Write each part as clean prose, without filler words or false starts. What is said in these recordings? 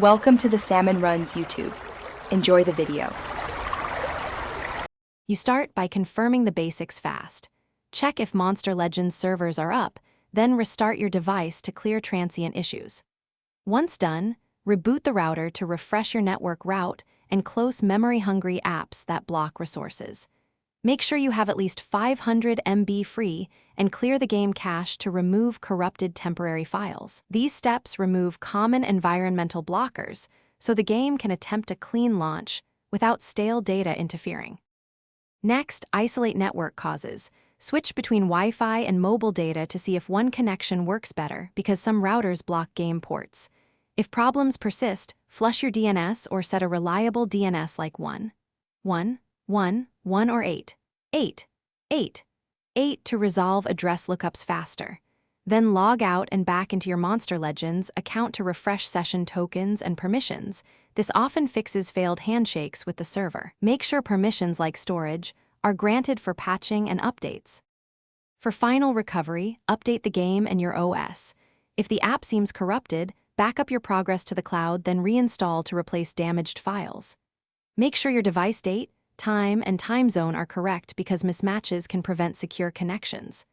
Welcome to the Salmon Runs YouTube. Enjoy the video. You start by confirming the basics fast. Check if Monster Legends servers are up, then restart your device to clear transient issues. Once done, reboot the router to refresh your network route and close memory-hungry apps that block resources. Make sure you have at least 500 MB free and clear the game cache to remove corrupted temporary files. These steps remove common environmental blockers, so the game can attempt a clean launch without stale data interfering. Next, isolate network causes. Switch between Wi-Fi and mobile data to see if one connection works better because some routers block game ports. If problems persist, flush your DNS or set a reliable DNS like 1, 1, 1, 1 or 8, 8, 8, 8 to resolve address lookups faster. Then log out and back into your Monster Legends account to refresh session tokens and permissions. This often fixes failed handshakes with the server. Make sure permissions like storage are granted for patching and updates. For final recovery, update the game and your OS. If the app seems corrupted, back up your progress to the cloud, then reinstall to replace damaged files. Make sure your device date, time, and time zone are correct because mismatches can prevent secure connections.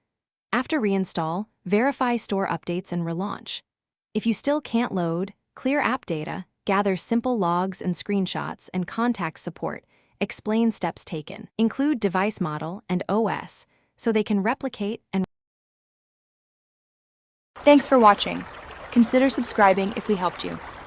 After reinstall, verify store updates and relaunch. If you still can't load, clear app data, gather simple logs and screenshots, and contact support. Explain steps taken. Include device model and OS so they can replicate and. Thanks for watching. Consider subscribing if we helped you.